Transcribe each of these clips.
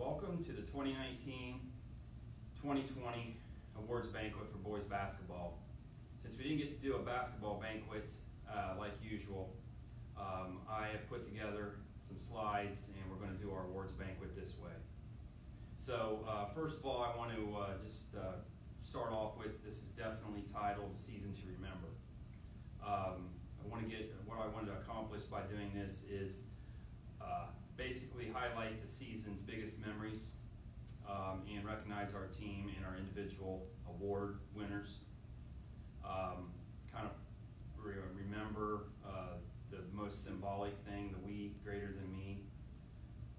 Welcome to the 2019-2020 Awards Banquet for boys basketball. Since we didn't get to do a basketball banquet like usual, I have put together some slides and we're going to do our awards banquet this way. So first of all, I want to just start off with, this is definitely titled Season to Remember. What I wanted to accomplish by doing this is basically highlight the season's biggest memories and recognize our team and our individual award winners. Kind of remember the most symbolic thing, the "We greater than me"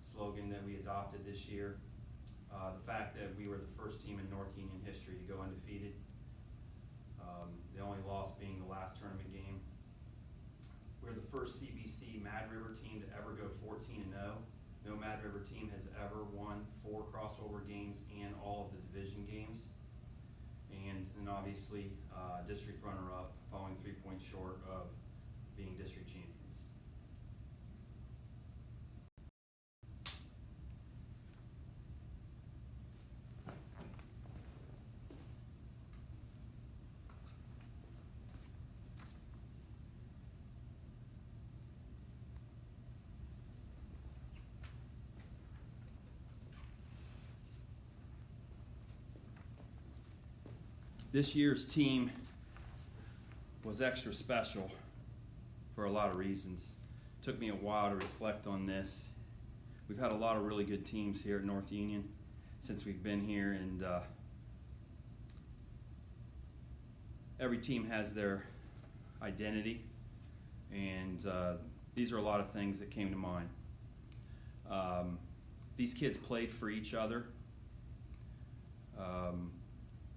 slogan that we adopted this year. The fact that we were the first team in North Union history to go undefeated. The only loss being the last tournament game. We're the first CBC Mad River team to ever go 14-0. No Mad River team has ever won 4 crossover games and all of the division games. And then obviously district runner-up, falling 3 points short of being district champions. This year's team was extra special for a lot of reasons. It took me a while to reflect on this. We've had a lot of really good teams here at North Union since we've been here, and every team has their identity, and these are a lot of things that came to mind. These kids played for each other.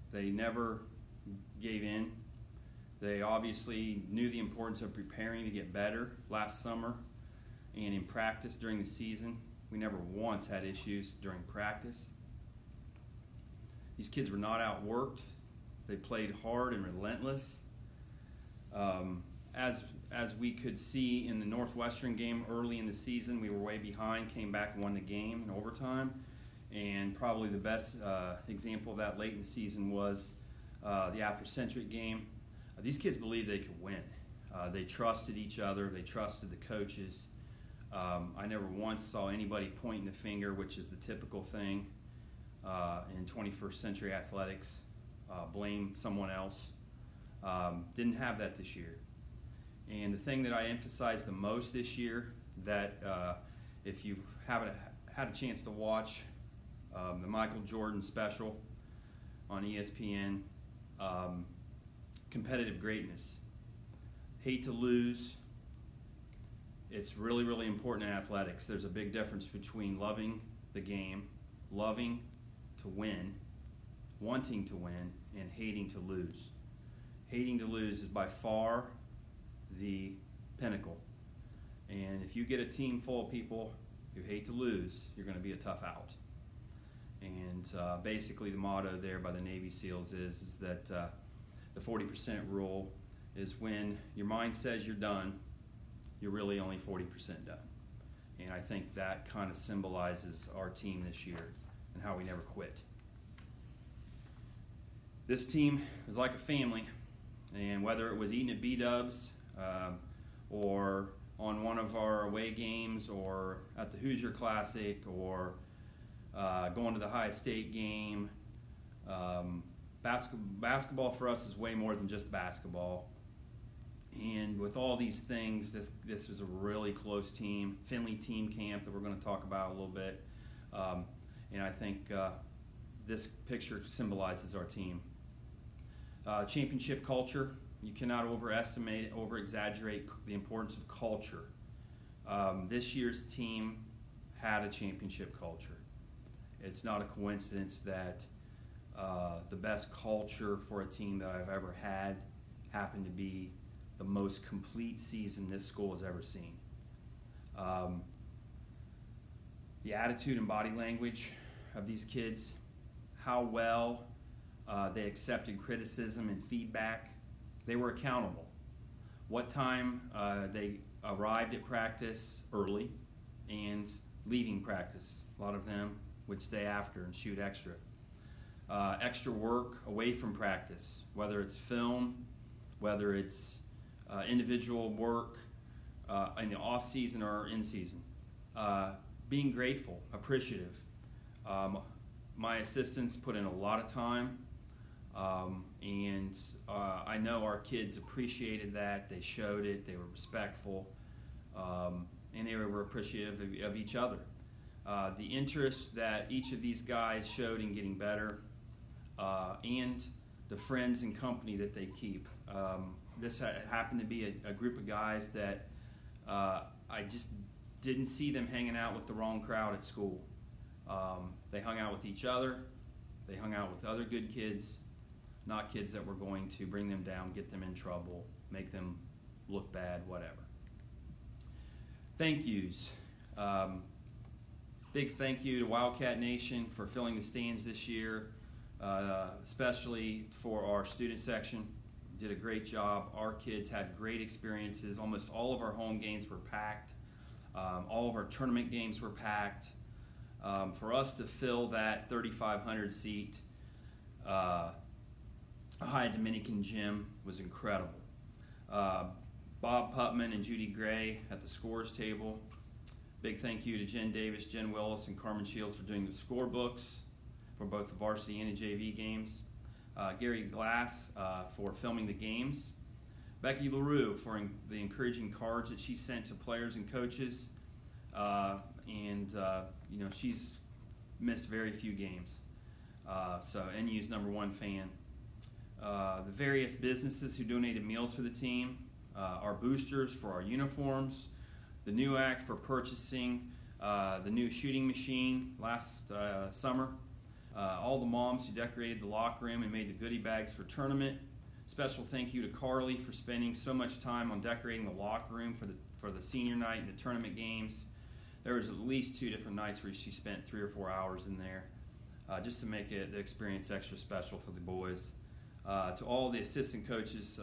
They never gave in. They obviously knew the importance of preparing to get better last summer, and in practice during the season, we never once had issues during practice. These kids were not outworked. They played hard and relentless. As we could see in the Northwestern game early in the season, we were way behind, came back and won the game in overtime. And probably the best example of that late in the season was the Afrocentric game. These kids believed they could win. They trusted each other. They trusted the coaches. I never once saw anybody pointing the finger, which is the typical thing in 21st century athletics. Blame someone else. Didn't have that this year. And the thing that I emphasize the most this year, that if you haven't had a chance to watch the Michael Jordan special on ESPN, competitive greatness. Hate to lose. It's really, really important in athletics. There's a big difference between loving the game, loving to win, wanting to win, and hating to lose. Hating to lose is by far the pinnacle. And if you get a team full of people who hate to lose, you're going to be a tough out. And basically the motto there by the Navy SEALs is that the 40% rule is when your mind says you're done, you're really only 40% done. And I think that kind of symbolizes our team this year and how we never quit. This team is like a family, and whether it was eating at B-Dubs or on one of our away games or at the Hoosier Classic or going to the High State game. Basketball for us is way more than just basketball. And with all these things, this was a really close team. Finley team camp that we're going to talk about a little bit. And I think this picture symbolizes our team. Championship culture. You cannot overestimate, over-exaggerate the importance of culture. This year's team had a championship culture. It's not a coincidence that the best culture for a team that I've ever had happened to be the most complete season this school has ever seen. The attitude and body language of these kids, how well they accepted criticism and feedback. They were accountable. What time they arrived at practice early and leaving practice. A lot of them would stay after and shoot extra. Extra work away from practice, whether it's film, whether it's individual work in the off season or in season. Being grateful, appreciative. My assistants put in a lot of time, and I know our kids appreciated that. They showed it. They were respectful, and they were appreciative of each other. The interest that each of these guys showed in getting better, and the friends and company that they keep. This happened to be a group of guys that I just didn't see them hanging out with the wrong crowd at school. They hung out with each other. They hung out with other good kids, not kids that were going to bring them down, get them in trouble, make them look bad, whatever. Thank yous. Big thank you to Wildcat Nation for filling the stands this year, especially for our student section. Did a great job. Our kids had great experiences. Almost all of our home games were packed. All of our tournament games were packed. For us to fill that 3,500 seat High Dominican gym was incredible. Bob Putman and Judy Gray at the scores table. Big thank you to Jen Davis, Jen Willis, and Carmen Shields for doing the scorebooks for both the varsity and the JV games. Gary Glass for filming the games. Becky LaRue for the encouraging cards that she sent to players and coaches. She's missed very few games. So NU's #1 fan. The various businesses who donated meals for the team, our boosters for our uniforms, the new act for purchasing the new shooting machine last summer, all the moms who decorated the locker room and made the goodie bags for tournament. Special thank you to Carly for spending so much time on decorating the locker room for the senior night and the tournament games. There was at least 2 different nights where she spent 3 or 4 hours in there just to make the experience extra special for the boys. To all the assistant coaches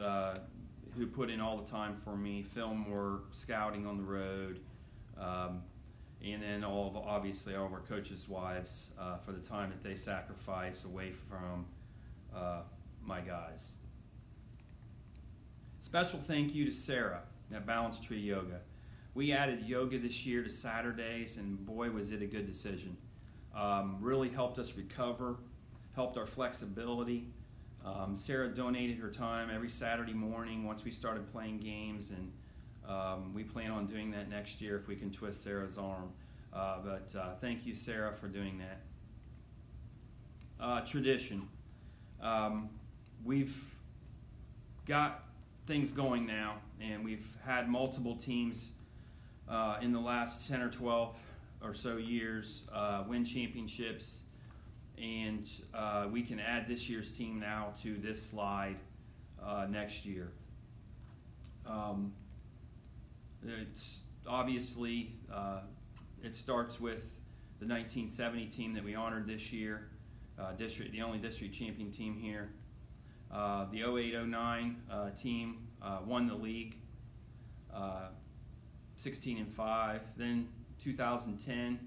who put in all the time for me, film work, scouting on the road, and then obviously all of our coaches' wives for the time that they sacrifice away from my guys. Special thank you to Sarah at Balance Tree Yoga. We added yoga this year to Saturdays, and boy, was it a good decision. Really helped us recover, helped our flexibility. Sarah donated her time every Saturday morning once we started playing games, and we plan on doing that next year if we can twist Sarah's arm. But thank you, Sarah, for doing that. Tradition. We've got things going now, and we've had multiple teams in the last 10 or 12 or so years win championships, and we can add this year's team now to this slide next year. It's obviously it starts with the 1970 team that we honored this year, the only district champion team here. The 08-09 team won the league, 16-5. Then 2010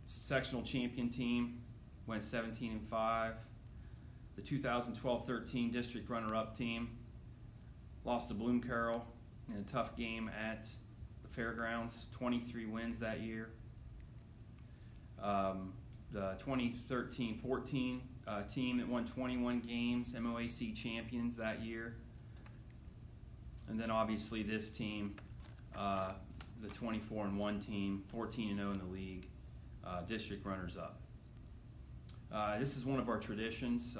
sectional champion team went 17-5. The 2012-13 district runner-up team lost to Bloom Carroll in a tough game at the fairgrounds. 23 wins that year. The 2013-14 team that won 21 games, MOAC champions that year. And then obviously this team, the 24-1 team, 14-0 in the league, district runners-up. This is one of our traditions.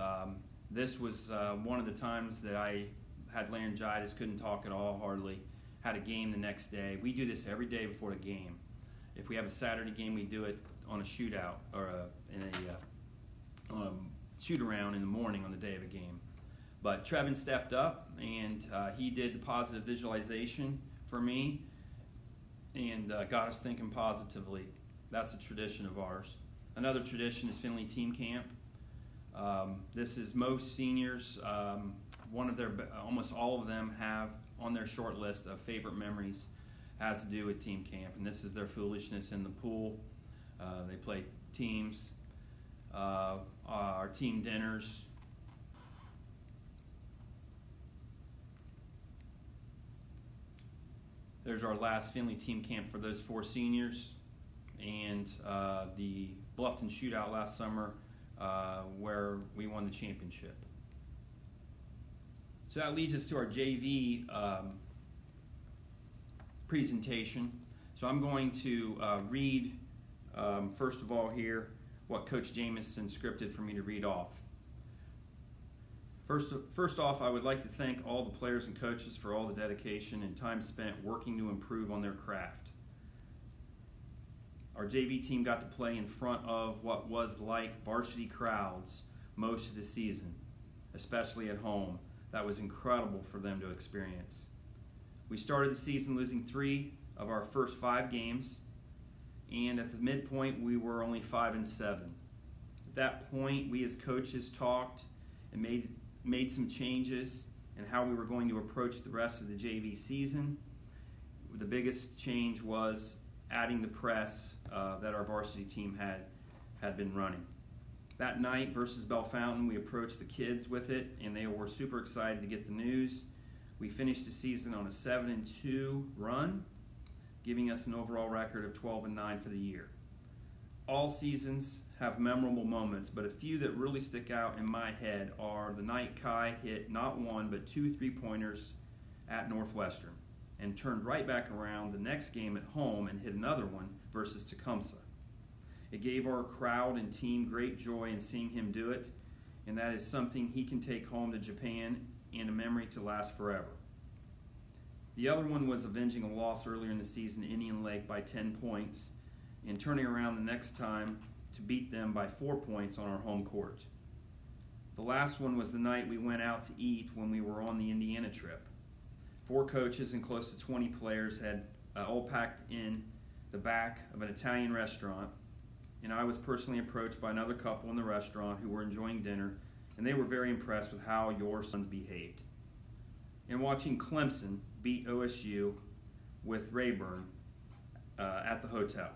This was one of the times that I had laryngitis, couldn't talk at all hardly, had a game the next day. We do this every day before the game. If we have a Saturday game, we do it on a shootout or in a shoot-around in the morning on the day of a game. But Trevin stepped up, and he did the positive visualization for me and got us thinking positively. That's a tradition of ours. Another tradition is Finley Team Camp. This is most seniors, almost all of them have on their short list of favorite memories has to do with team camp, and this is their foolishness in the pool, They play teams, our team dinners. There's our last Finley team camp for those 4 seniors, and the Bluffton shootout last summer where we won the championship. So that leads us to our JV presentation. So I'm going to read, first of all here, what Coach Jamison scripted for me to read off. First off, I would like to thank all the players and coaches for all the dedication and time spent working to improve on their craft. Our JV team got to play in front of what was like varsity crowds most of the season, especially at home. That was incredible for them to experience. We started the season losing 3 of our first 5 games, and at the midpoint we were only 5-7. At that point, we as coaches talked and made some changes in how we were going to approach the rest of the JV season. The biggest change was adding the press that our varsity team had been running. That night versus Bell Fountain, we approached the kids with it, and they were super excited to get the news. We finished the season on a 7-2 run, giving us an overall record of 12-9 for the year. All seasons have memorable moments, but a few that really stick out in my head are the night Kai hit not 1 but 2 3-pointers at Northwestern and turned right back around the next game at home and hit another one versus Tecumseh. It gave our crowd and team great joy in seeing him do it, and that is something he can take home to Japan and a memory to last forever. The other one was avenging a loss earlier in the season at Indian Lake by 10 points and turning around the next time to beat them by 4 points on our home court. The last one was the night we went out to eat when we were on the Indiana trip. 4 coaches and close to 20 players had all packed in the back of an Italian restaurant, and I was personally approached by another couple in the restaurant who were enjoying dinner, and they were very impressed with how your sons behaved. And watching Clemson beat OSU with Rayburn at the hotel.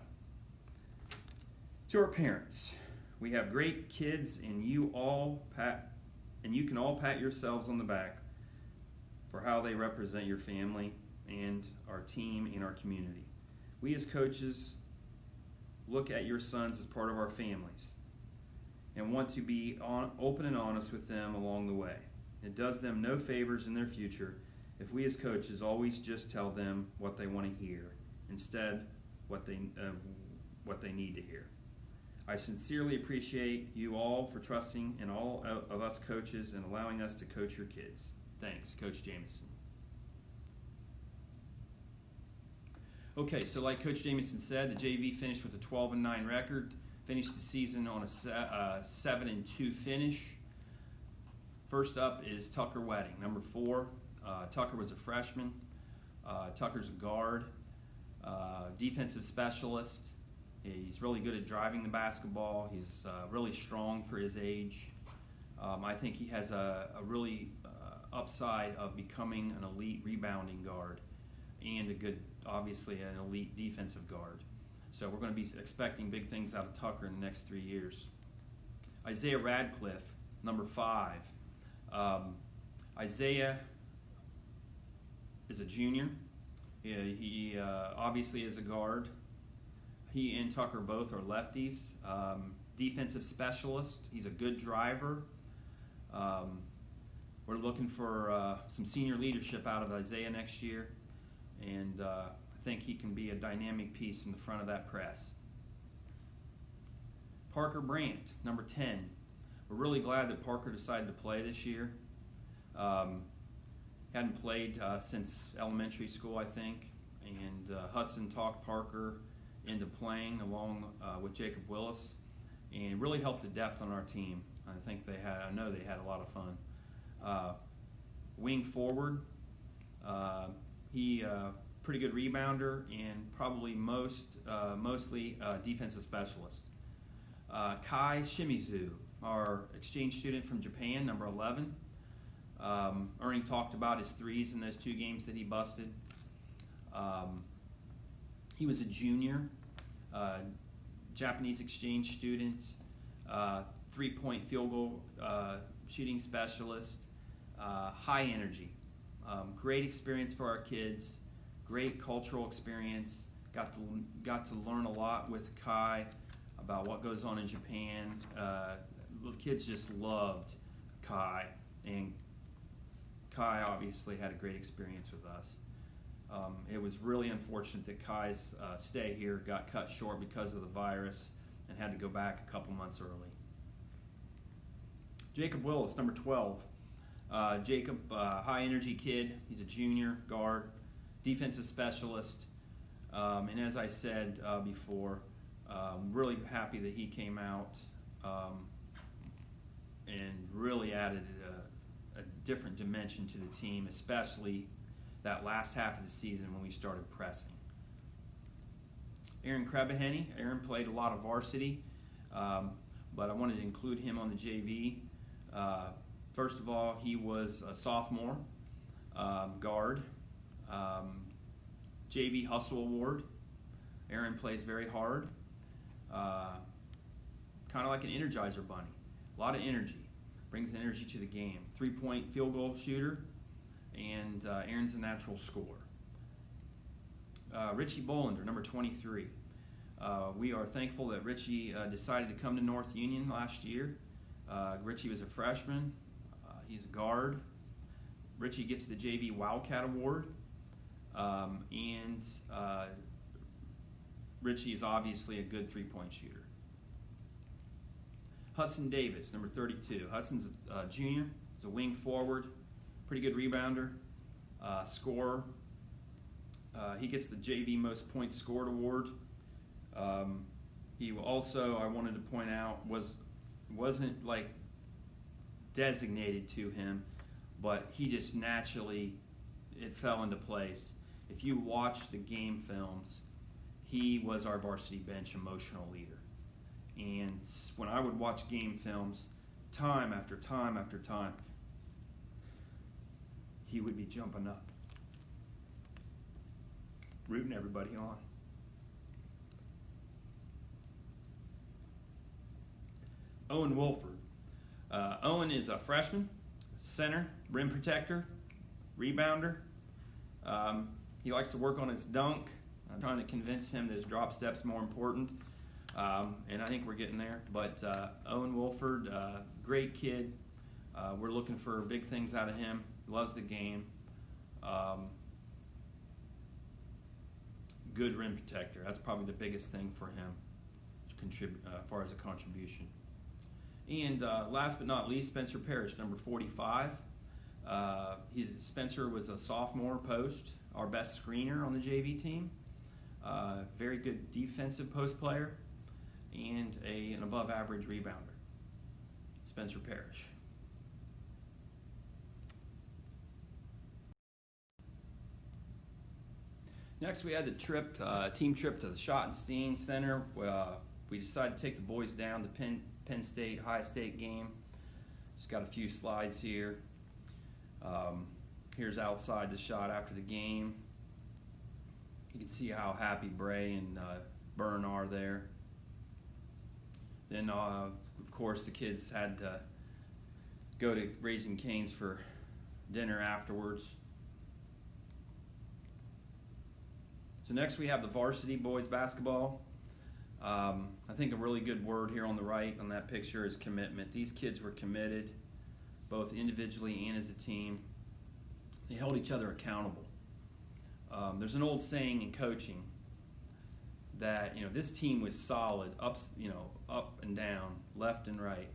To our parents, we have great kids, and you can all pat yourselves on the back for how they represent your family and our team and our community. We as coaches look at your sons as part of our families and want to be open and honest with them along the way. It does them no favors in their future if we as coaches always just tell them what they want to hear instead what they need to hear. I sincerely appreciate you all for trusting in all of us coaches and allowing us to coach your kids. Thanks, Coach Jamison. Okay, so like Coach Jamison said, the JV finished with a 12-9 record, finished the season on a 7-2 finish. First up is Tucker Wedding, number 4. Tucker was a freshman. Tucker's a guard, defensive specialist. He's really good at driving the basketball. He's really strong for his age. I think he has a really upside of becoming an elite rebounding guard and obviously an elite defensive guard. So we're going to be expecting big things out of Tucker in the next 3 years. Isaiah Radcliffe, number 5. Isaiah is a junior. He obviously is a guard. He and Tucker both are lefties. Defensive specialist. He's a good driver. We're looking for some senior leadership out of Isaiah next year, and I think he can be a dynamic piece in the front of that press. Parker Brandt, number 10. We're really glad that Parker decided to play this year. Hadn't played since elementary school, I think, and Hudson talked Parker into playing along with Jacob Willis, and really helped the depth on our team. I know they had a lot of fun. Wing forward, he pretty good rebounder and probably mostly defensive specialist. Kai Shimizu, our exchange student from Japan, number 11. Ernie talked about his threes in those 2 games that he busted. He was a junior, Japanese exchange student, 3-point field goal shooting specialist, high energy. Great experience for our kids, great cultural experience. Got to learn a lot with Kai about what goes on in Japan. The kids just loved Kai, and Kai obviously had a great experience with us. It was really unfortunate that Kai's stay here got cut short because of the virus and had to go back a couple months early. Jacob Willis, number 12. Jacob, high energy kid. He's a junior guard, defensive specialist. And as I said before, really happy that he came out and really added a different dimension to the team, especially that last half of the season when we started pressing. Aaron Krebaheny. Aaron played a lot of varsity, but I wanted to include him on the JV. First of all, he was a sophomore guard. JV Hustle Award. Aaron plays very hard. Kind of like an Energizer bunny. A lot of energy. Brings energy to the game. 3-point field goal shooter. And Aaron's a natural scorer. Richie Bolander, number 23. We are thankful that Richie decided to come to North Union last year. Richie was a freshman. He's a guard. Richie gets the JV Wildcat Award. And Richie is obviously a good 3-point shooter. Hudson Davis, number 32. Hudson's a junior. He's a wing forward. Pretty good rebounder. Scorer. He gets the JV Most Points Scored Award. He also, I wanted to point out, wasn't like designated to him, but he just naturally, it fell into place. If you watch the game films, he was our varsity bench emotional leader. And when I would watch game films, time after time after time, he would be jumping up, rooting everybody on. Owen Wolford. Owen is a freshman, center, rim protector, rebounder. He likes to work on his dunk. I'm trying to convince him that his drop step's more important, and I think we're getting there. But Owen Wolford, great kid. We're looking for big things out of him. Loves the game. Good rim protector. That's probably the biggest thing for him as far as a contribution. And last but not least, Spencer Parrish, number 45. Spencer was a sophomore post, our best screener on the JV team. Very good defensive post player, and an above-average rebounder. Spencer Parrish. Next, we had the team trip to the Schottenstein Center. We decided to take the boys down to Penn State High State game. Just got a few slides here. Here's outside the shot after the game. You can see how happy Bray and Byrne are there. Then, of course, the kids had to go to Raising Cane's for dinner afterwards. So next we have the varsity boys basketball. I think a really good word here on the right on that picture is commitment. These kids were committed, both individually and as a team. They held each other accountable. There's an old saying in coaching that this team was solid, up and down, left and right,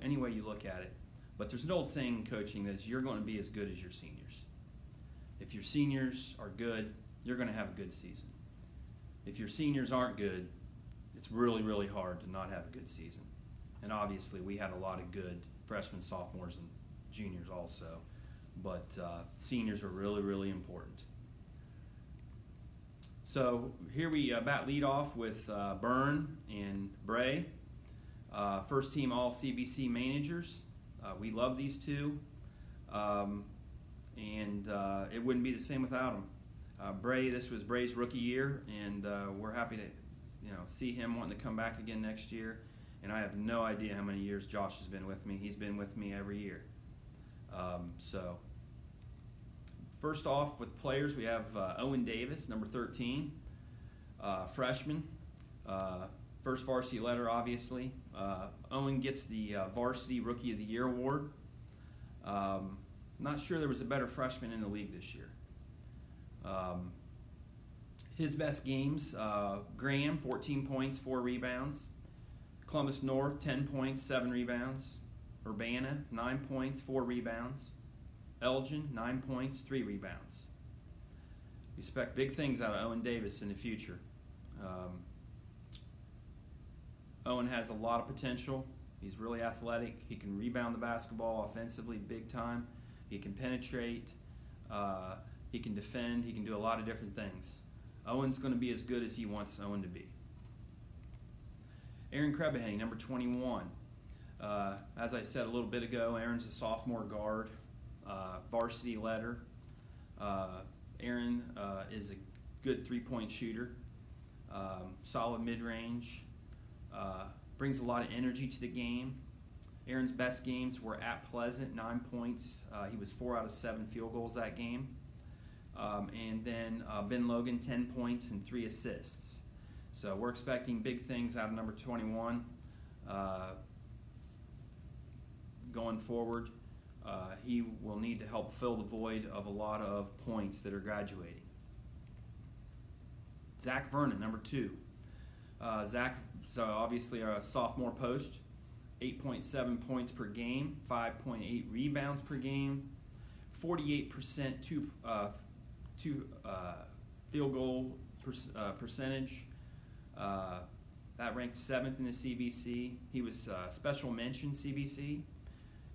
any way you look at it. But there's an old saying in coaching that you're going to be as good as your seniors. If your seniors are good, you're going to have a good season. If your seniors aren't good, it's really, really hard to not have a good season. And obviously, we had a lot of good freshmen, sophomores, and juniors also. But seniors are really, really important. So here we bat lead off with Byrne and Bray. First team all CBC managers. We love these two. And it wouldn't be the same without them. Bray, this was Bray's rookie year, and we're happy see him wanting to come back again next year. And I have no idea how many years Josh has been with me. He's been with me every year. So first off with players, we have Owen Davis, number 13, freshman. First varsity letter, obviously. Owen gets the Varsity Rookie of the Year award. Not sure there was a better freshman in the league this year. His best games, Graham, 14 points, 4 rebounds. Columbus North, 10 points, 7 rebounds. Urbana, 9 points, 4 rebounds. Elgin, 9 points, 3 rebounds. We expect big things out of Owen Davis in the future. Owen has a lot of potential. He's really athletic. He can rebound the basketball offensively big time. He can penetrate. He can defend. He can do a lot of different things. Owen's going to be as good as he wants Owen to be. Aaron Krebehenny, number 21. As I said a little bit ago, Aaron's a sophomore guard, varsity letter. Aaron is a good three-point shooter, solid mid-range, brings a lot of energy to the game. Aaron's best games were at Pleasant, 9 points. He was 4 out of 7 field goals that game. And then Ben Logan, 10 points and 3 assists. So we're expecting big things out of number 21 going forward. He will need to help fill the void of a lot of points that are graduating. Zach Vernon, number 2. Zach, so obviously a sophomore post, 8.7 points per game, 5.8 rebounds per game, 48% two field goal percentage. That ranked 7th in the CBC. He was special mention CBC.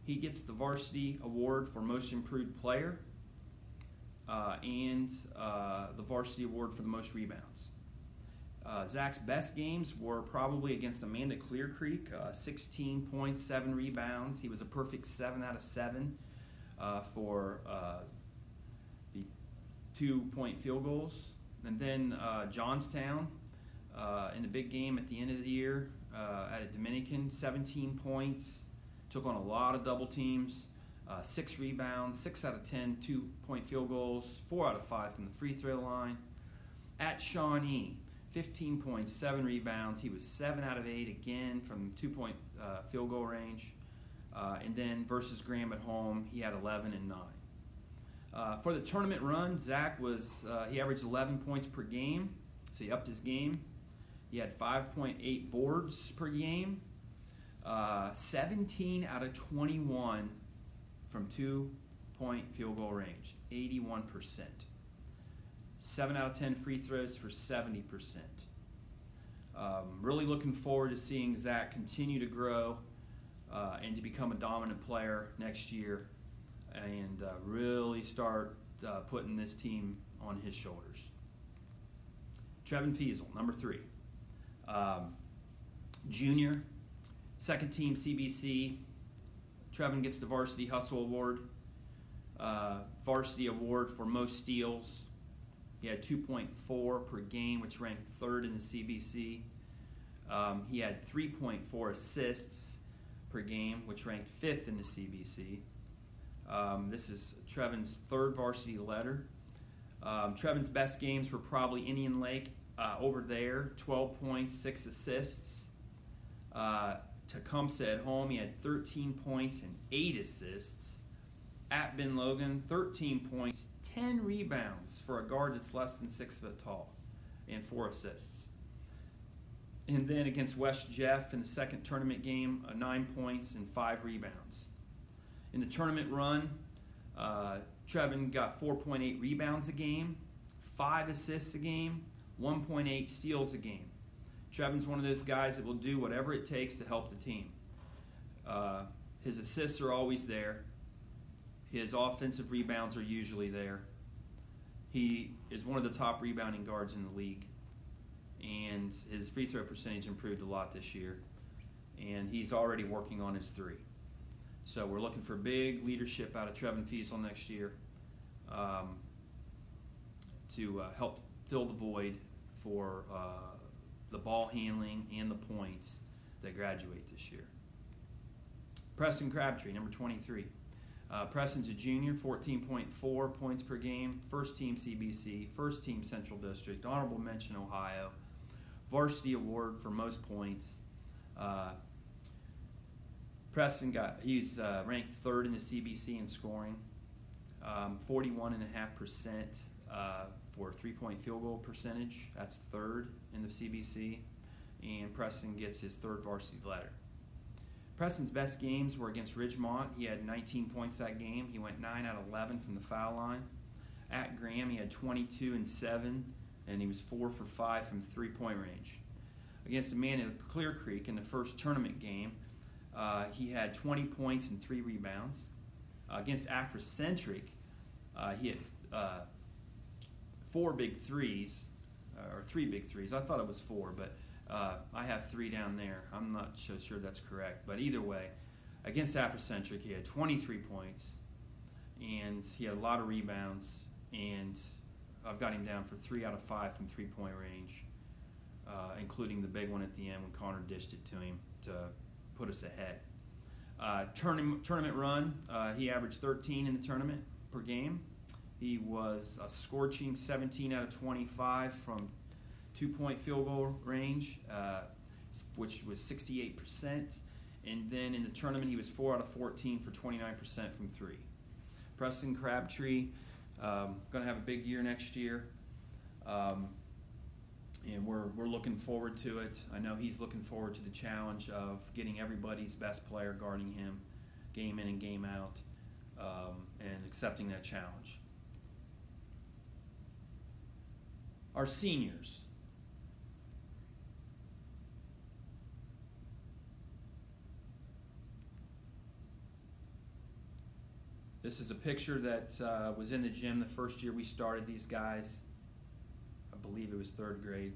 He gets the varsity award for most improved player and the varsity award for the most rebounds. Zach's best games were probably against Amanda Clear Creek, 16 points, 7 rebounds. He was a perfect 7 out of 7 for the 2-point field goals. And then Johnstown in the big game at the end of the year at a Dominican, 17 points, took on a lot of double teams, 6 rebounds, 6 out of 10 2-point field goals, 4 out of 5 from the free throw line. At Shawnee, 15 points, 7 rebounds. He was 7 out of 8 again from 2-point field goal range. And then versus Graham at home, he had 11 and 9. For the tournament run, Zach he averaged 11 points per game, so he upped his game. He had 5.8 boards per game, 17 out of 21 from 2-point field goal range, 81%. 7 out of 10 free throws for 70%. Really looking forward to seeing Zach continue to grow and to become a dominant player next year and really start putting this team on his shoulders. Trevin Fiesel, number 3. Junior, second team CBC. Trevin gets the Varsity Hustle Award, varsity award for most steals. He had 2.4 per game, which ranked 3rd in the CBC. He had 3.4 assists per game, which ranked 5th in the CBC. This is Trevin's 3rd varsity letter. Trevin's best games were probably Indian Lake over there, 12 points, 6 assists. Tecumseh at home, he had 13 points and 8 assists. At Ben Logan, 13 points, 10 rebounds for a guard that's less than 6 foot tall, and 4 assists. And then against West Jeff in the second tournament game, 9 points and 5 rebounds. In the tournament run, Trevin got 4.8 rebounds a game, 5 assists a game, 1.8 steals a game. Trevin's one of those guys that will do whatever it takes to help the team. His assists are always there. His offensive rebounds are usually there. He is one of the top rebounding guards in the league. And his free throw percentage improved a lot this year. And he's already working on his 3. So we're looking for big leadership out of Trevin Fiesel next year to help fill the void for the ball handling, and the points that graduate this year. Preston Crabtree, number 23. Preston's a junior, 14.4 points per game, first team CBC, first team Central District, honorable mention Ohio, varsity award for most points. He's ranked third in the CBC in scoring, 41.5% for three-point field goal percentage. That's third in the CBC, and Preston gets his third varsity letter. Preston's best games were against Ridgemont. He had 19 points that game. He went 9 out of 11 from the foul line. At Graham, he had 22 and 7, and he was 4 for 5 from three-point range. Against Amanda Clear Creek in the first tournament game, he had 20 points and 3 rebounds. Against Afrocentric, he had 4 big threes, or 3 big threes. I thought it was 4, but I have 3 down there. I'm not so sure that's correct. But either way, against Afrocentric, he had 23 points, and he had a lot of rebounds, and I've got him down for 3 out of 5 from three-point range, including the big one at the end when Connor dished it to him to put us ahead. Tournament run, he averaged 13 in the tournament per game. He was a scorching 17 out of 25 from two-point field goal range, which was 68%. And then in the tournament, he was 4 out of 14 for 29% from 3. Preston Crabtree, going to have a big year next year. And we're looking forward to it. I know he's looking forward to the challenge of getting everybody's best player guarding him game in and game out, and accepting that challenge. Our seniors. This is a picture that was in the gym the first year we started these guys. I believe it was 3rd grade.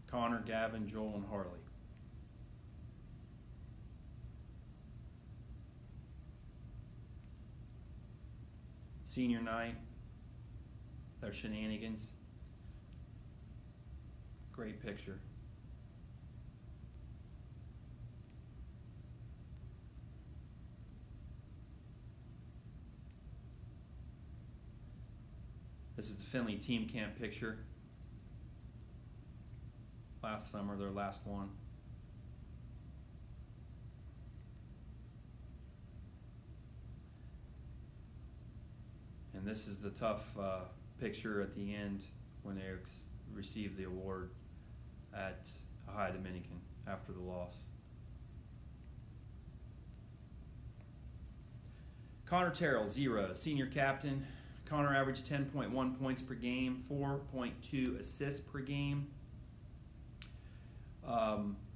Connor, Gavin, Joel, and Harley. Senior night, their shenanigans. Great picture. This is the Finley team camp picture. Last summer, their last one. And this is the tough picture at the end when they received the award at Ohio Dominican after the loss. Connor Terrell, 0, senior captain. Connor averaged 10.1 points per game, 4.2 assists per game.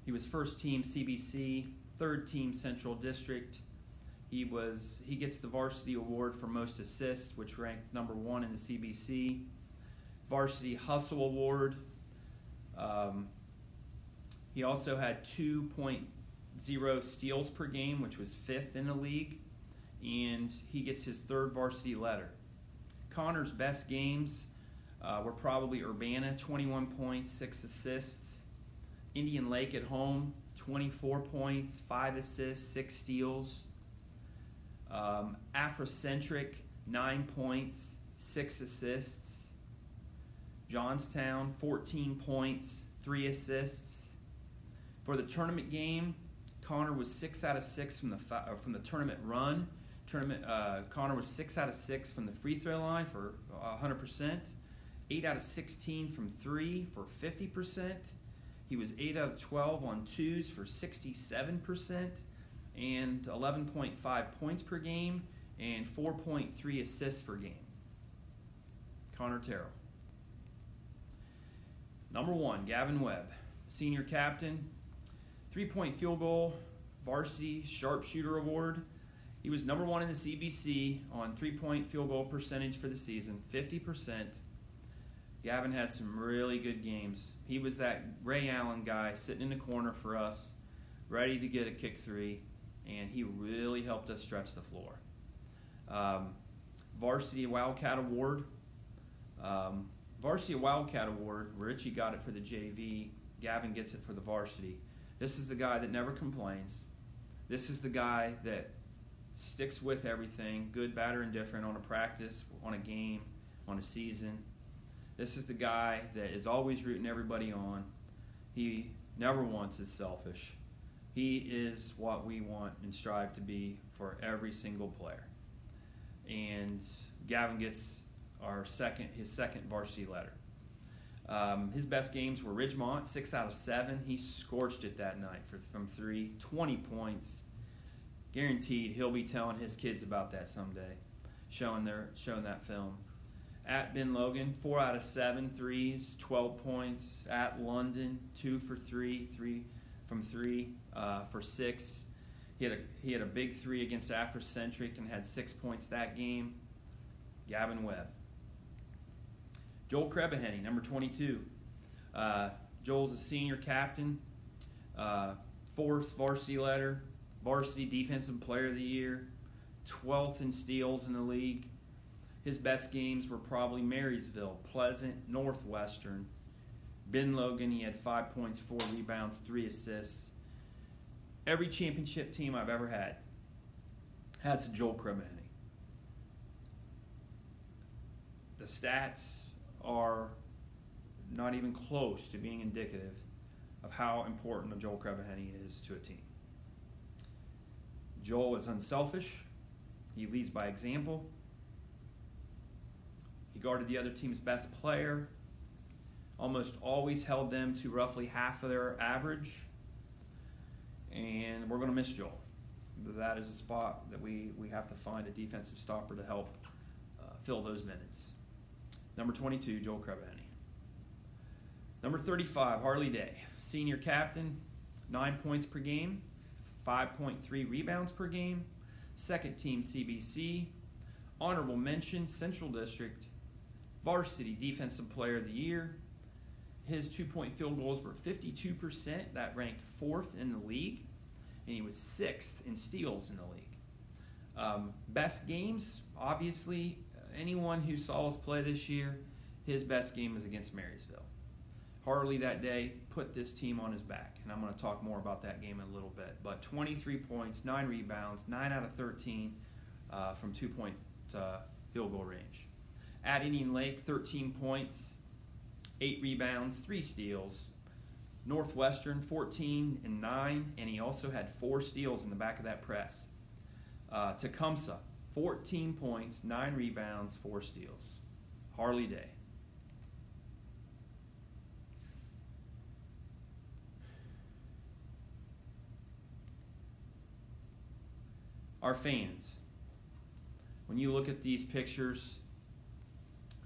He was first team CBC, third team Central District. He gets the varsity award for most assists, which ranked number 1 in the CBC. Varsity Hustle Award. He also had 2.0 steals per game, which was 5th in the league. And he gets his 3rd varsity letter. Connor's best games were probably Urbana, 21 points, 6 assists. Indian Lake at home, 24 points, 5 assists, 6 steals. Afrocentric, 9 points, 6 assists. Johnstown, 14 points, 3 assists. For the tournament game, Connor was 6 out of 6 from the tournament run. Connor was 6 out of 6 from the free throw line for 100%, 8 out of 16 from 3 for 50%. He was 8 out of 12 on 2s for 67%, and 11.5 points per game and 4.3 assists per game. Connor Terrell. Number 1, Gavin Webb, senior captain, 3-point field goal, varsity sharpshooter award. He was number 1 in the CBC on 3-point field goal percentage for the season, 50%. Gavin had some really good games. He was that Ray Allen guy sitting in the corner for us, ready to get a kick 3, and he really helped us stretch the floor. Varsity Wildcat Award. Varsity Wildcat Award, Richie got it for the JV, Gavin gets it for the varsity. This is the guy that never complains. This is the guy that sticks with everything, good, bad, or indifferent, on a practice, on a game, on a season. This is the guy that is always rooting everybody on. He never once is selfish. He is what we want and strive to be for every single player. And Gavin gets his second varsity letter. His best games were Ridgemont, 6 out of 7. He scorched it that night from 3, 20 points. Guaranteed he'll be telling his kids about that someday, showing that film. At Ben Logan, 4 out of 7 threes, 12 points. At London, 2 for 3, 3 from 3 for 6. He had a big 3 against Afrocentric and had 6 points that game. Gavin Webb. Joel Krebaheny, number 22. Joel's a senior captain, 4th varsity letter, varsity defensive player of the year, 12th in steals in the league. His best games were probably Marysville, Pleasant, Northwestern. Ben Logan, he had 5 points, 4 rebounds, 3 assists. Every championship team I've ever had has Joel Krebaheny. The stats are not even close to being indicative of how important a Joel Krebaheny is to a team. Joel is unselfish. He leads by example. He guarded the other team's best player, almost always held them to roughly half of their average, and we're going to miss Joel. That is a spot that we have to find a defensive stopper to help fill those minutes. Number 22, Joel Krebaheny. Number 35, Harley Day, senior captain, 9 points per game, 5.3 rebounds per game, second team CBC, honorable mention Central District, varsity defensive player of the year. His 2-point field goals were 52%. That ranked 4th in the league, and he was 6th in steals in the league. Best games, obviously, anyone who saw us play this year, his best game was against Marysville. Harley that day put this team on his back, and I'm going to talk more about that game in a little bit. But 23 points, 9 rebounds, 9 out of 13 from 2-point field goal range. At Indian Lake, 13 points, 8 rebounds, 3 steals. Northwestern, 14 and 9, and he also had 4 steals in the back of that press. Tecumseh, 14 points, 9 rebounds, 4 steals. Harley Day. Our fans. When you look at these pictures,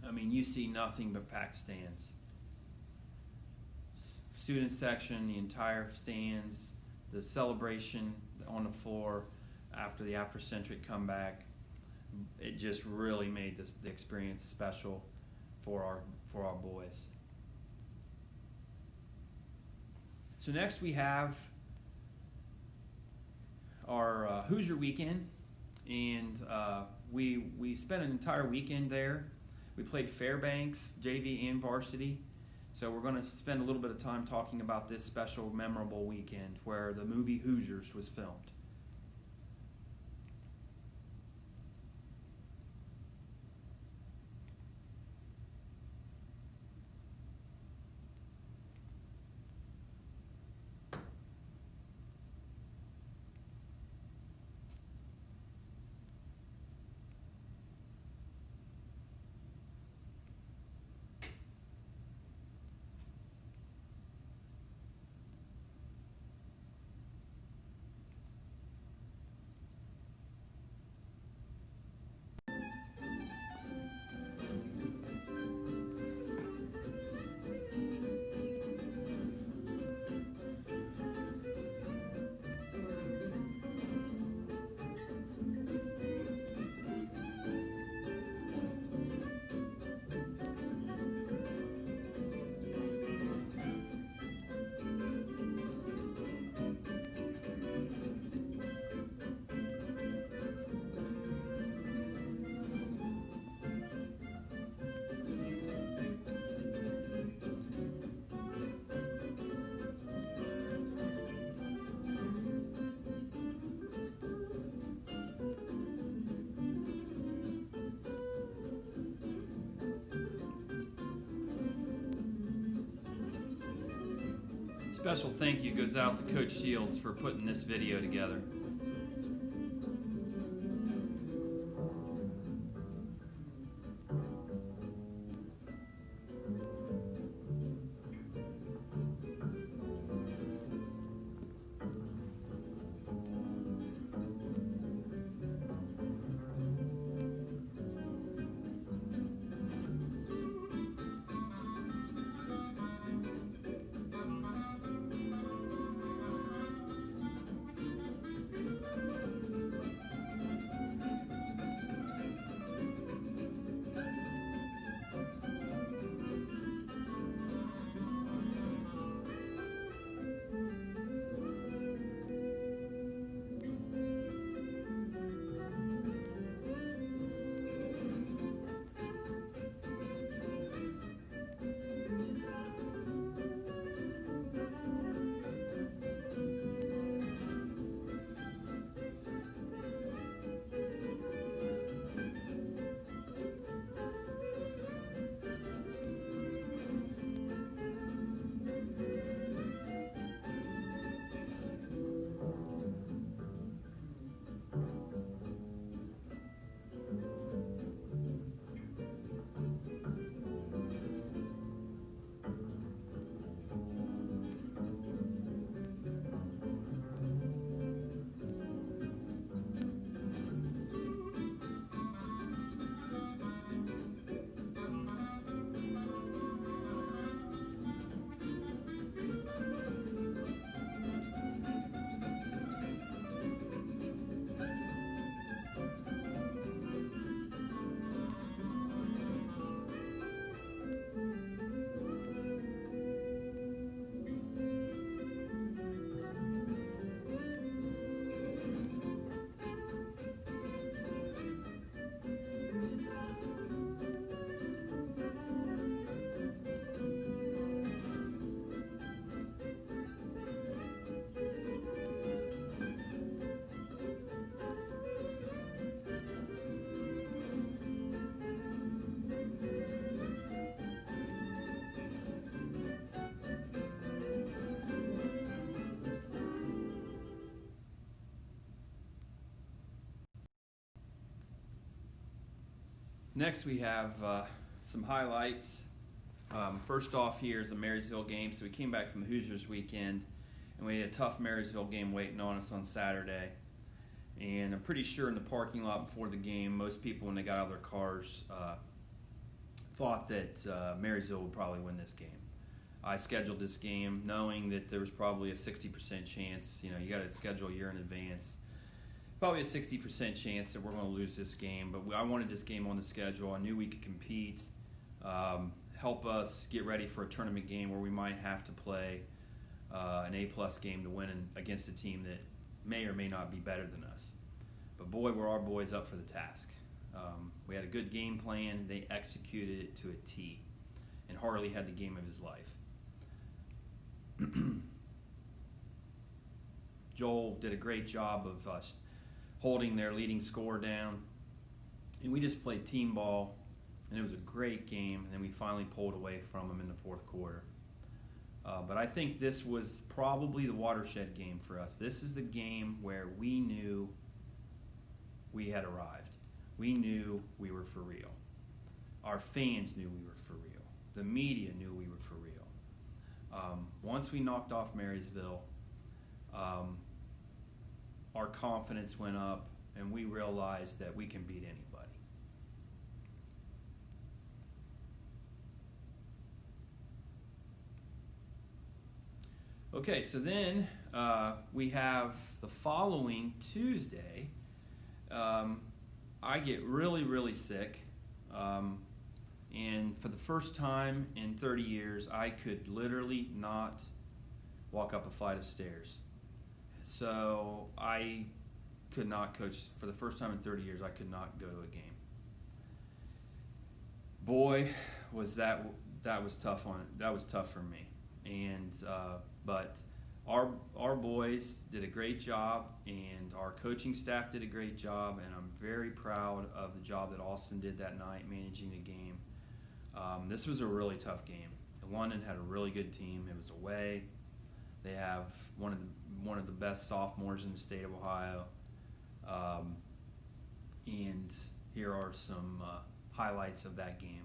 I mean, you see nothing but packed stands. Student section, the entire stands, the celebration on the floor after the Afrocentric comeback. It just really made the experience special for our boys. So next we have our Hoosier weekend, and we spent an entire weekend there. We played Fairbanks, JV and varsity. So we're going to spend a little bit of time talking about this special, memorable weekend where the movie Hoosiers was filmed. Special thank you goes out to Coach Shields for putting this video together. Next, we have some highlights. First off here is the Marysville game. So we came back from the Hoosiers weekend, and we had a tough Marysville game waiting on us on Saturday. And I'm pretty sure in the parking lot before the game, most people, when they got out of their cars, thought that Marysville would probably win this game. I scheduled this game knowing that there was probably a 60% chance. You know, you got to schedule a year in advance. Probably a 60% chance that we're going to lose this game, but I wanted this game on the schedule. I knew we could compete, help us get ready for a tournament game where we might have to play an A-plus game to win against a team that may or may not be better than us. But boy, were our boys up for the task. We had a good game plan. They executed it to a T, and Harley had the game of his life. Joel did a great job of holding their leading scorer down, and we just played team ball, and it was a great game, and then we finally pulled away from them in the fourth quarter. But I think this was probably the watershed game for us. This is the game where we knew we had arrived. We knew we were for real. Our fans knew we were for real. The media knew we were for real. Once we knocked off Marysville, our confidence went up, and we realized that we can beat anybody. Okay, so then we have the following Tuesday. I get really, really sick. And for the first time in 30 years, I could literally not walk up a flight of stairs. So I could not coach. For the first time in 30 years, I could not go to a game. Boy, was that was tough for me. And but our boys did a great job, and our coaching staff did a great job, and I'm very proud of the job that Austin did that night managing the game. This was a really tough game. London had a really good team. It was away. They have one of the best sophomores in the state of Ohio. And here are some highlights of that game.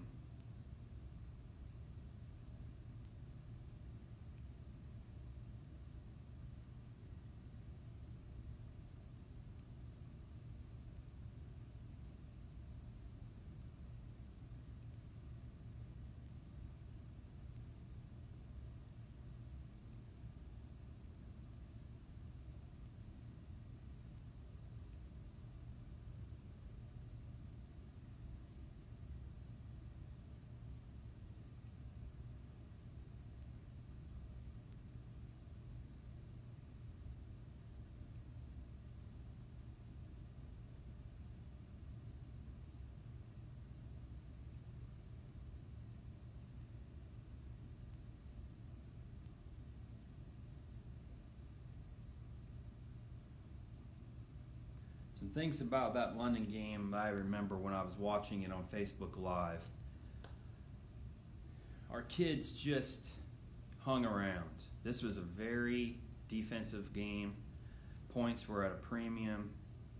Some things about that London game I remember when I was watching it on Facebook Live. Our kids just hung around. This was a very defensive game. Points were at a premium.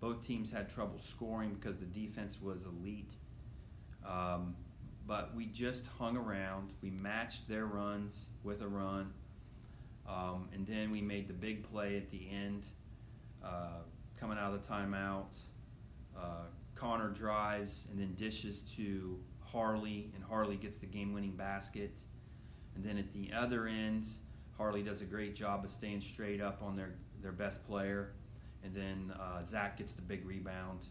Both teams had trouble scoring because the defense was elite. But we just hung around. We matched their runs with a run. And then we made the big play at the end. Coming out of the timeout, Connor drives and then dishes to Harley, and Harley gets the game-winning basket. And then at the other end, Harley does a great job of staying straight up on their best player. And then Zach gets the big rebound,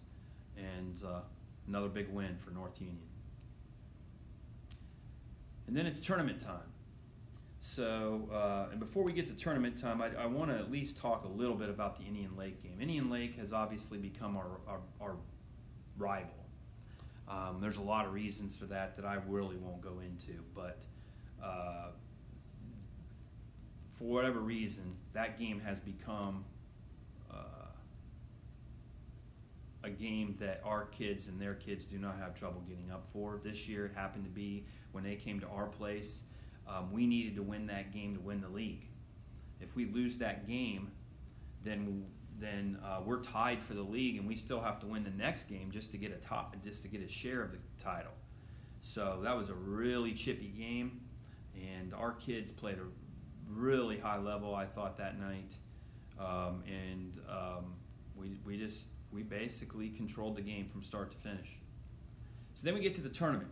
and another big win for North Union. And then it's tournament time. So, and before we get to tournament time, I want to at least talk a little bit about the Indian Lake game. Indian Lake has obviously become our rival. There's a lot of reasons for that I really won't go into, but for whatever reason, that game has become a game that our kids and their kids do not have trouble getting up for. This year it happened to be when they came to our place. We needed to win that game to win the league. If we lose that game, then we're tied for the league, and we still have to win the next game just to get a share of the title. So that was a really chippy game, and our kids played a really high level, I thought, that night, and we basically controlled the game from start to finish. So then we get to the tournament,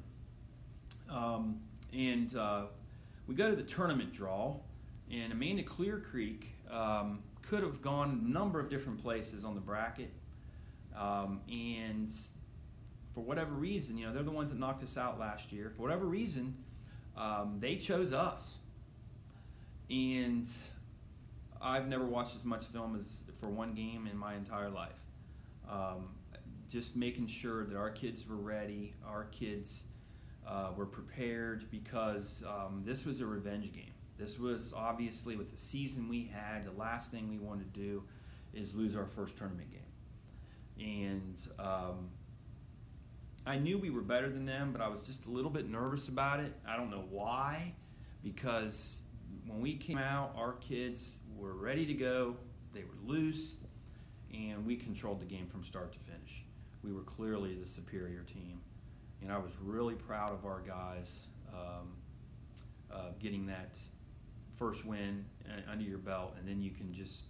and we go to the tournament draw, and Amanda Clear Creek could have gone a number of different places on the bracket, and for whatever reason, they're the ones that knocked us out last year. For whatever reason, they chose us, and I've never watched as much film as for one game in my entire life. Just making sure that our kids were ready, our kids were prepared, because this was a revenge game. This was obviously, with the season we had, the last thing we wanted to do is lose our first tournament game. And I knew we were better than them, but I was just a little bit nervous about it. I don't know why, because when we came out, our kids were ready to go. They were loose, and we controlled the game from start to finish. We were clearly the superior team. And I was really proud of our guys getting that first win under your belt, and then you can just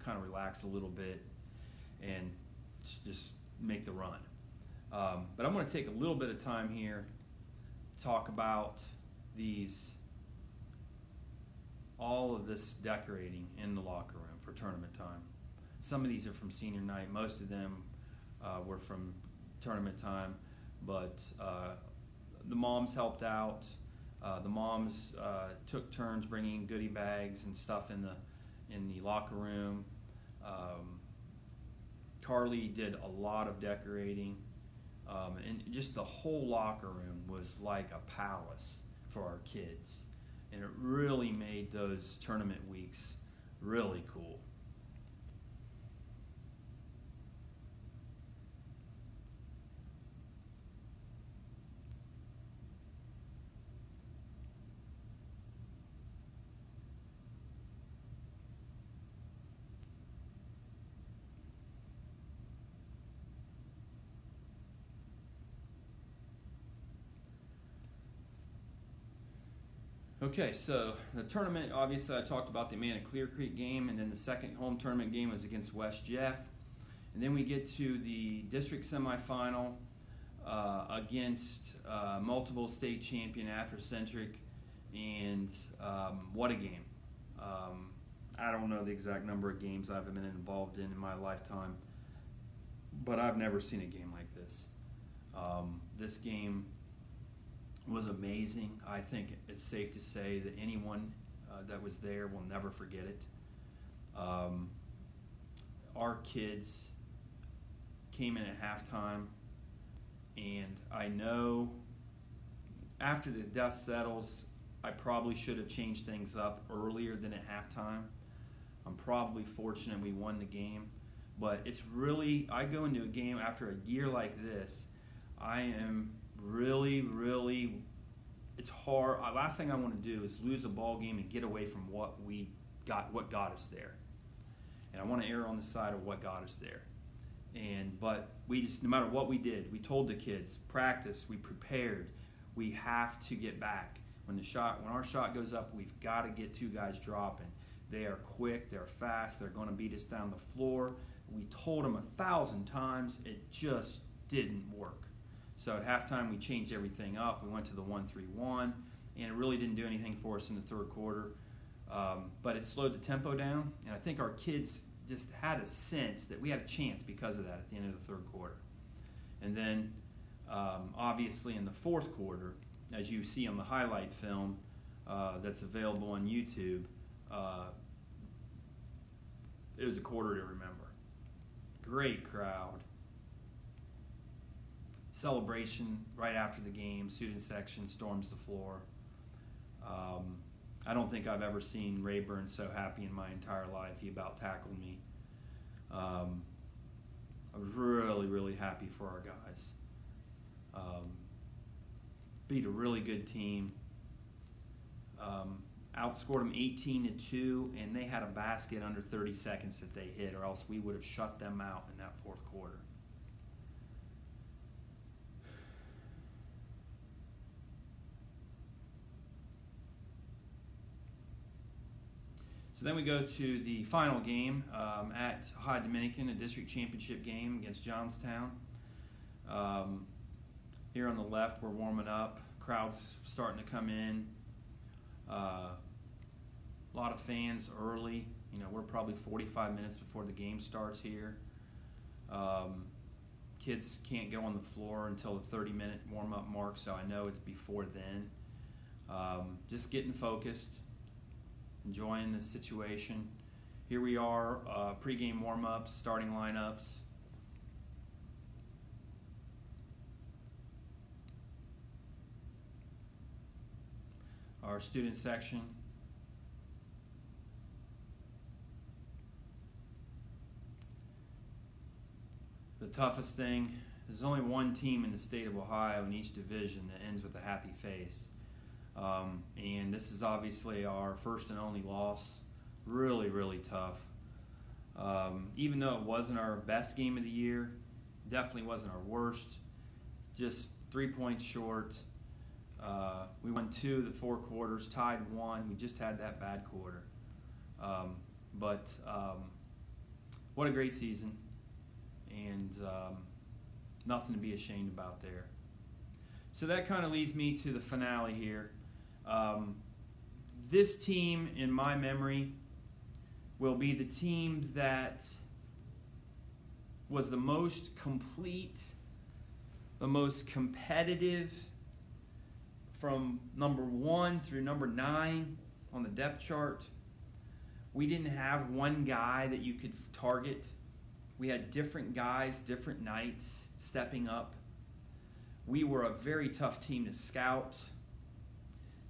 kind of relax a little bit and just make the run. But I'm going to take a little bit of time here to talk about all of this decorating in the locker room for tournament time. Some of these are from senior night. Most of them were from tournament time. But the moms helped out. The moms took turns bringing goodie bags and stuff in the locker room. Carly did a lot of decorating, and just the whole locker room was like a palace for our kids, and it really made those tournament weeks really cool. Okay, so the tournament, obviously I talked about the Amana Clear Creek game, and then the second home tournament game was against West Jeff. And then we get to the district semifinal against multiple state champion Afrocentric, and what a game. I don't know the exact number of games I've been involved in my lifetime, but I've never seen a game like this. This game was amazing. I think it's safe to say that anyone that was there will never forget it. Our kids came in at halftime, and I know after the dust settles, I probably should have changed things up earlier than at halftime. I'm probably fortunate we won the game, but it's really, I go into a game after a year like this, I am really, it's hard. Last thing I want to do is lose a ball game and get away from what got us there. And I want to err on the side of what got us there. But we just, no matter what we did, we told the kids, practice, we prepared, we have to get back. When our shot goes up, we've got to get two guys dropping. They are quick, they're fast, they're going to beat us down the floor. We told them 1,000 times, it just didn't work. So at halftime, we changed everything up. We went to the 1-3-1, and it really didn't do anything for us in the third quarter. But it slowed the tempo down, and I think our kids just had a sense that we had a chance because of that at the end of the third quarter. And then, obviously, in the fourth quarter, as you see on the highlight film that's available on YouTube, it was a quarter to remember. Great crowd. Celebration right after the game. Student section storms the floor. I don't think I've ever seen Rayburn so happy in my entire life. He about tackled me. I was really happy for our guys. Beat a really good team. Outscored them 18-2, and they had a basket under 30 seconds that they hit, or else we would have shut them out in that fourth quarter. So then we go to the final game at High Dominican, a district championship game against Johnstown. Here on the left, we're warming up. Crowd's starting to come in. A lot of fans early. You know, we're probably 45 minutes before the game starts here. Kids can't go on the floor until the 30-minute warm-up mark, so I know it's before then. Just getting focused, enjoying the situation. Here we are, pregame warm-ups, starting lineups. Our student section. The toughest thing, there's only one team in the state of Ohio in each division that ends with a happy face. And this is obviously our first and only loss. Really tough. Even though it wasn't our best game of the year, definitely wasn't our worst. Just 3 points short. We won 2 of the 4 quarters, tied 1. We just had that bad quarter. But what a great season, and nothing to be ashamed about there. So that kind of leads me to the finale here. This team, in my memory, will be the team that was the most complete, the most competitive, from number 1 through number 9 on the depth chart. We didn't have one guy that you could target. We had different guys, different nights stepping up. We were a very tough team to scout.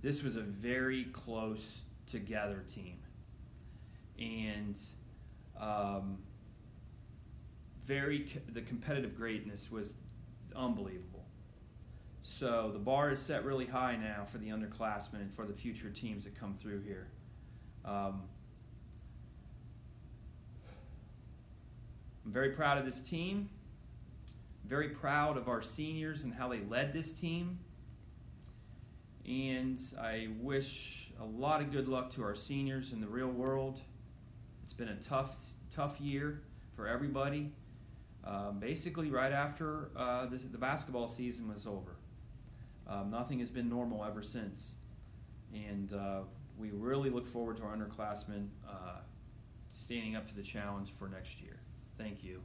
This was a very close together team. And the competitive greatness was unbelievable. So the bar is set really high now for the underclassmen and for the future teams that come through here. I'm very proud of this team. Very proud of our seniors and how they led this team. And I wish a lot of good luck to our seniors in the real world. It's been a tough year for everybody. Basically, right after the basketball season was over, nothing has been normal ever since, and we really look forward to our underclassmen standing up to the challenge for next year. Thank you.